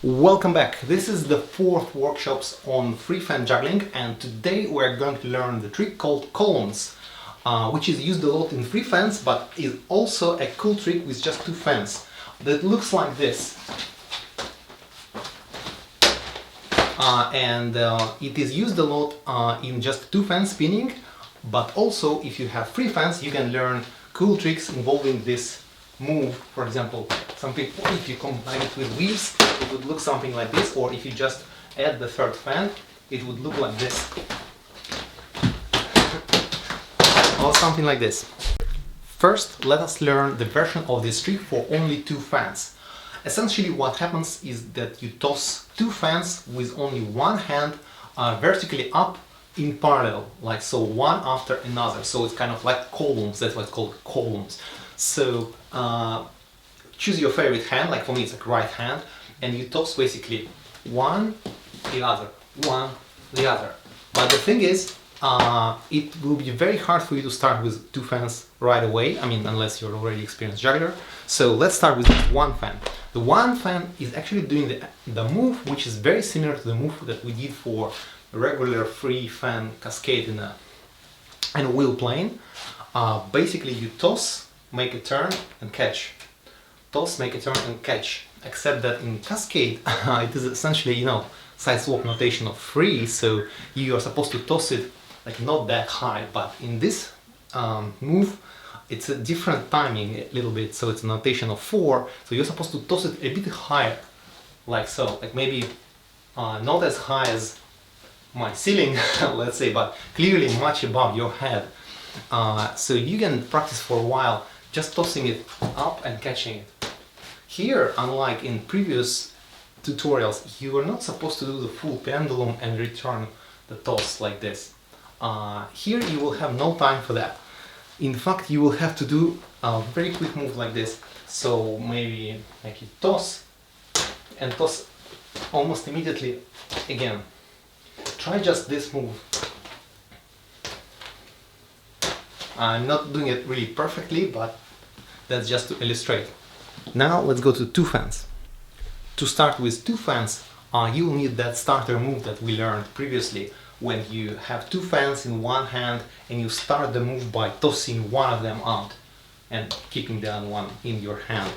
Welcome back. This is the fourth workshops on free fan juggling, and today we're going to learn the trick called columns, which is used a lot in free fans, but is also a cool trick with just two fans that looks like this. It is used a lot in just two fans spinning, but also if you have free fans you can learn cool tricks involving this move. For example, if you combine it with weaves, it would look something like this, or if you just add the third fan, it would look like this, or something like this. First, let us learn the version of this trick for only two fans. Essentially what happens is that you toss two fans with only one hand vertically up in parallel, like so, one after another. So it's kind of like columns, that's why it's called columns. So choose your favorite hand, like for me it's like right hand, and you toss basically one, the other, one, the other. But the thing is, it will be very hard for you to start with two fans right away, I mean, unless you're already experienced juggler. So let's start with one fan. The one fan is actually doing the move, which is very similar to the move that we did for a regular free fan cascade in a wheel plane. Basically you toss, make a turn and catch. Toss, make a turn and catch. Except that in cascade it is essentially, you know, siteswap notation of free, so you are supposed to toss it like not that high, but in this move it's a different timing a little bit, so it's a notation of 4, so you're supposed to toss it a bit higher, like so, like maybe not as high as my ceiling let's say, but clearly much above your head. So you can practice for a while just tossing it up and catching it. Here, unlike in previous tutorials, you are not supposed to do the full pendulum and return the toss like this. Here you will have no time for that. In fact, you will have to do a very quick move like this. So maybe make it toss and toss almost immediately again. Try just this move. I'm not doing it really perfectly, but that's just to illustrate. Now let's go to two fans. To start with two fans, you will need that starter move that we learned previously, when you have two fans in one hand and you start the move by tossing one of them out and keeping the other one in your hand.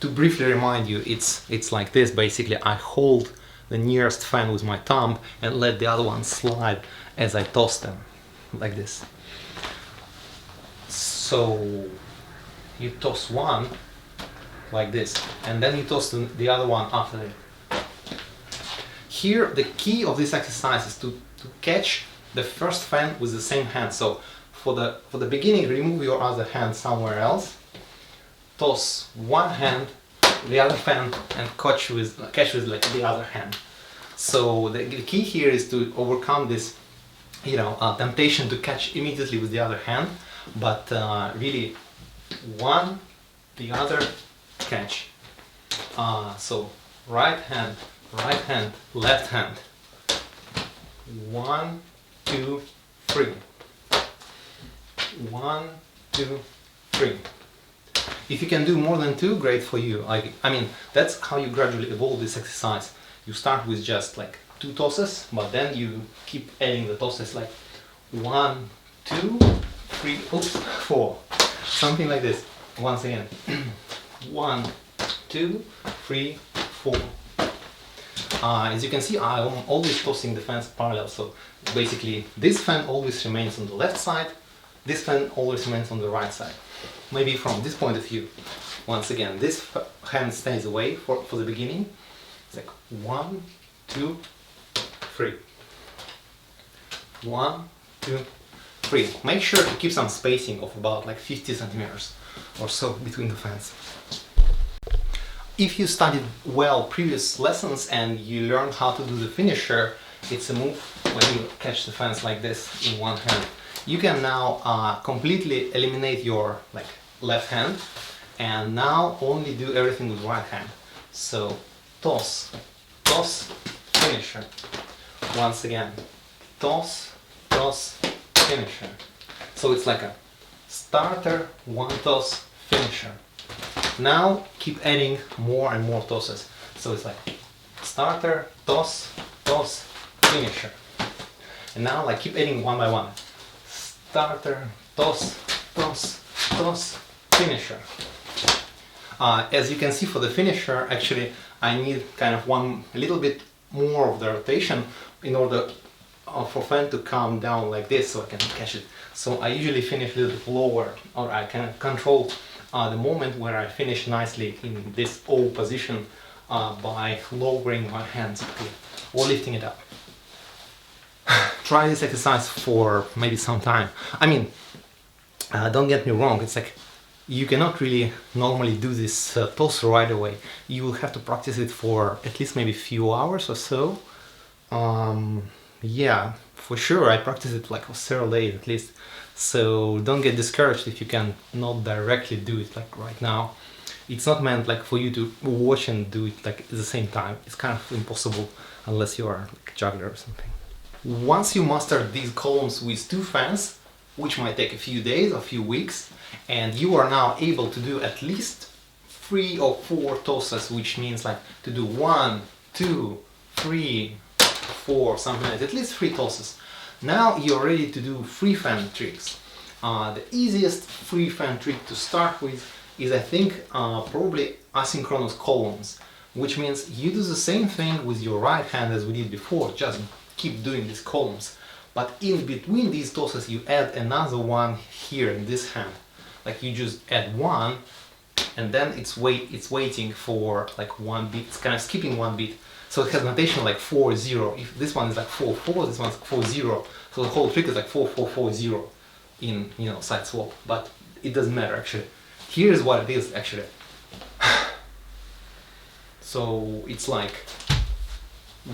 To briefly remind you, it's like this. Basically, I hold the nearest fan with my thumb and let the other one slide as I toss them, like this. So you toss one like this, and then you toss the other one after it. Here the key of this exercise is to catch the first fan with the same hand. So for the beginning, remove your other hand somewhere else, toss one hand, the other fan, and catch with like the other hand. So the key here is to overcome this, you know, temptation to catch immediately with the other hand, but really one, the other, catch. So right hand, left hand. 1, 2, 3. 1, 2, 3. If you can do more than two, great for you. I mean, that's how you gradually evolve this exercise. You start with just like two tosses, but then you keep adding the tosses, like 1, 2, 3, oops, 4. Something like this. Once again. 1, 2, 3, 4. As you can see, I'm always tossing the fans parallel, so basically this fan always remains on the left side, this fan always remains on the right side. Maybe from this point of view, once again, this hand stays away for the beginning. It's like 1, 2, 3. 1, 2, 3. Make sure to keep some spacing of about like 50 centimeters or so between the fans. If you studied well previous lessons and you learned how to do the finisher, it's a move when you catch the fans like this in one hand. You can now completely eliminate your left hand and now only do everything with right hand. So toss, toss, finisher. Once again, toss, toss, finisher. So it's like a starter, one toss, finisher. Now keep adding more and more tosses. So it's like starter, toss, toss, finisher. And now like keep adding one by one. Starter, toss, toss, toss, finisher. As you can see, for the finisher, actually I need kind of a little bit more of the rotation in order for fan to come down like this, so I can catch it. So I usually finish a little bit lower, or I can control the moment where I finish nicely in this O position by lowering my hands here, or lifting it up. Try this exercise for maybe some time. I mean, don't get me wrong, it's like you cannot really normally do this toss right away. You will have to practice it for at least maybe a few hours or so. Yeah, for sure, I practice it like for several days at least. So don't get discouraged if you can not directly do it like right now. It's not meant like for you to watch and do it like at the same time. It's kind of impossible unless you are like a juggler or something. Once you master these columns with 2 fans, which might take a few days or a few weeks, and you are now able to do at least 3 or 4 tosses, which means like to do 1, 2, 3, 4, something like that, at least 3 tosses. Now you're ready to do free fan tricks. The easiest free fan trick to start with is, I think, probably asynchronous columns, which means you do the same thing with your right hand as we did before, just keep doing these columns. But in between these tosses you add another one here in this hand. Like you just add one, and then it's waiting for like 1 beat, it's kind of skipping 1 beat. So it has notation like 4-0. If this one is like 4-4, this one's 4-0. So the whole trick is like 4-4-4-0 in, you know, siteswap. But it doesn't matter actually. Here's what it is actually. So it's like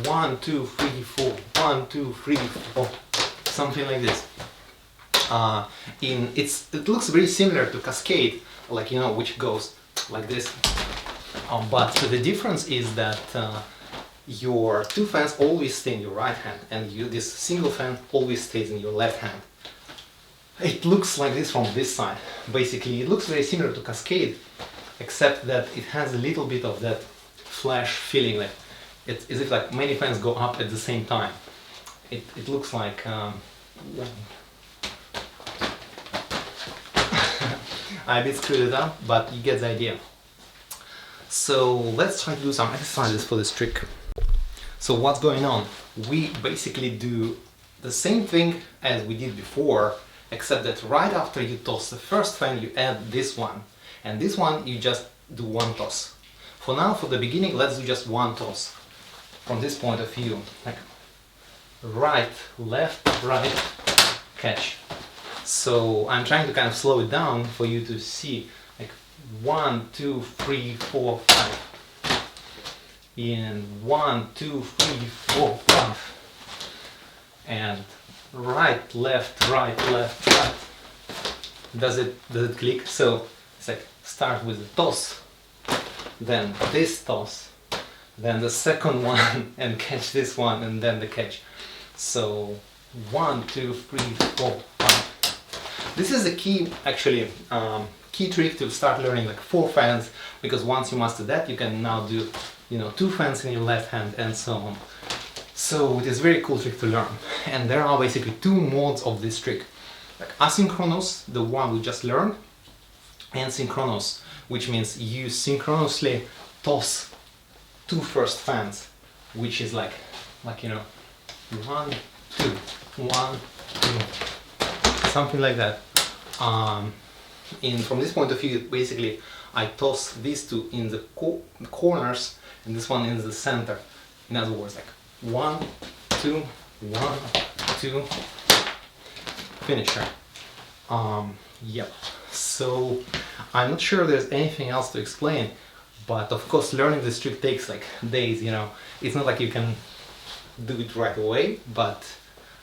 1, 2, 3, 4, 1, 2, 3, 4, something like this. It looks very similar to cascade, like, you know, which goes like this. But the difference is that your 2 fans always stay in your right hand, and this single fan always stays in your left hand. It looks like this from this side. Basically, it looks very similar to cascade, except that it has a little bit of that flash feeling, like it's as if like many fans go up at the same time. It looks like I a bit screwed it up, but you get the idea. So let's try to do some exercises for this trick. So what's going on? We basically do the same thing as we did before, except that right after you toss the first fan you add this one, and this one you just do 1 toss. For now, for the beginning, let's do just 1 toss. From this point of view, like right, left, right, catch. So I'm trying to kind of slow it down for you to see, like 1, 2, 3, 4, 5. In 1, 2, 3, 4, 5. And right, left, right, left, right. Does it click? So it's like start with the toss, then this toss, then the second one, and catch this one, and then the catch. So 1, 2, 3, 4, 5. This is a key, actually, key trick to start learning like 4 fans, because once you master that, you can now do, you know, 2 fans in your left hand and so on. So it is a very cool trick to learn, and there are basically 2 modes of this trick, like asynchronous, the one we just learned, and synchronous, which means you synchronously toss 2 first fans, which is like you know, 1, 2, 1, 2, something like that. From this point of view, basically I toss these 2 in the corners and this one in the center. In other words, like 1, 2, 1, 2, finisher. Yep. So I'm not sure there's anything else to explain, but of course learning this trick takes like days, you know. It's not like you can do it right away, but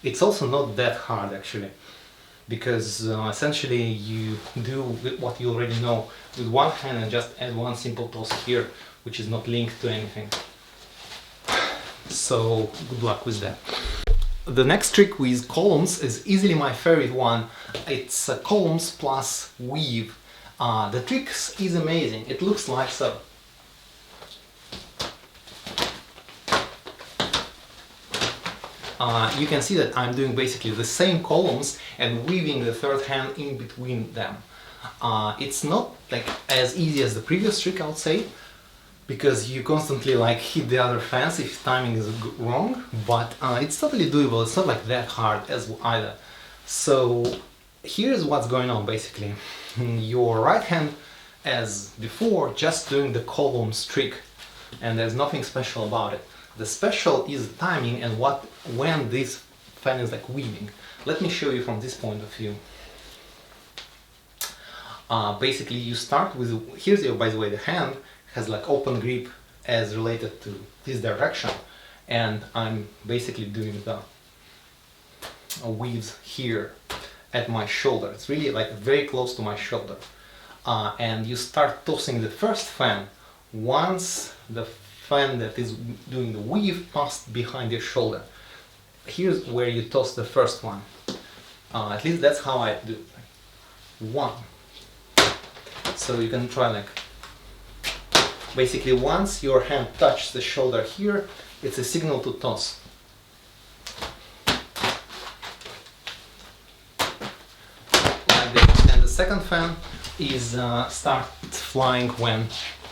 it's also not that hard actually, because essentially you do what you already know with 1 hand and just add 1 simple toss here, which is not linked to anything. So good luck with that. The next trick with columns is easily my favorite one. It's columns plus weave. The trick is amazing. It looks like so. you can see that I'm doing basically the same columns and weaving the third hand in between them. It's not like as easy as the previous trick, I would say, because you constantly like hit the other fence if timing is wrong, but it's totally doable. It's not like that hard as either. So here's what's going on basically. Your right hand, as before, just doing the columns trick, and there's nothing special about it. The special is the timing and when this fan is like weaving. Let me show you from this point of view. Basically you start with, here's your, by the way, the hand has like open grip as related to this direction, and I'm basically doing the weaves here at my shoulder. It's really like very close to my shoulder. And you start tossing the first fan once the fan that is doing the weave passed behind your shoulder. Here's where you toss the first one. At least that's how I do it. One. So you can try like, basically once your hand touches the shoulder here, it's a signal to toss. Like this. And the second fan is start flying when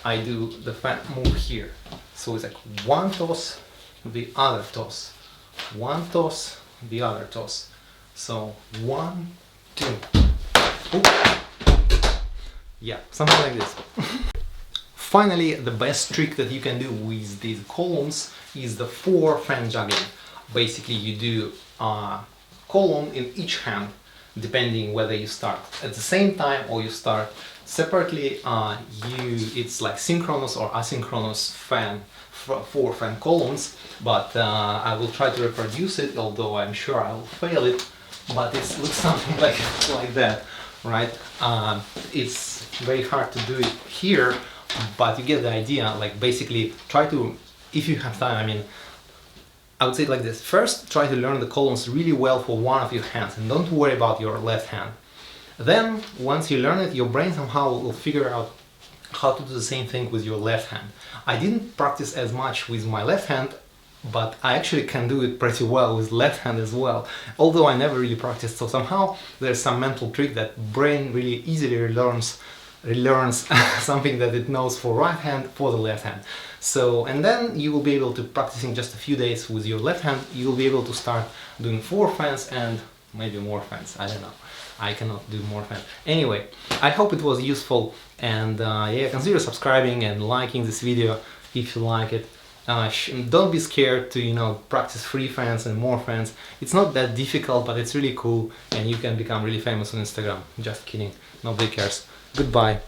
I do the fan move here. So it's like one toss, the other toss, one toss, the other toss. So 1, 2. Ooh. Yeah, something like this. Finally, the best trick that you can do with these columns is the 4 fan juggling. Basically, you do a column in each hand, depending whether you start at the same time or you start separately. It's like synchronous or asynchronous fan, 4 fan columns, but I will try to reproduce it, although I'm sure I will fail it, but it looks something like that, right? It's very hard to do it here, but you get the idea. Like basically try to, if you have time, I mean, I would say it like this. First, try to learn the columns really well for one of your hands and don't worry about your left hand. Then, once you learn it, your brain somehow will figure out how to do the same thing with your left hand. I didn't practice as much with my left hand, but I actually can do it pretty well with left hand as well, although I never really practiced. So somehow there's some mental trick that brain really easily relearns something that it knows for right hand for the left hand. So, and then you will be able to practice in just a few days with your left hand. You will be able to start doing 4 fans and maybe more fans. I don't know. I cannot do more fans. Anyway, I hope it was useful, and yeah, consider subscribing and liking this video if you like it. Don't be scared to, you know, practice 3 fans and more fans. It's not that difficult, but it's really cool, and you can become really famous on Instagram. Just kidding. Nobody cares. Goodbye.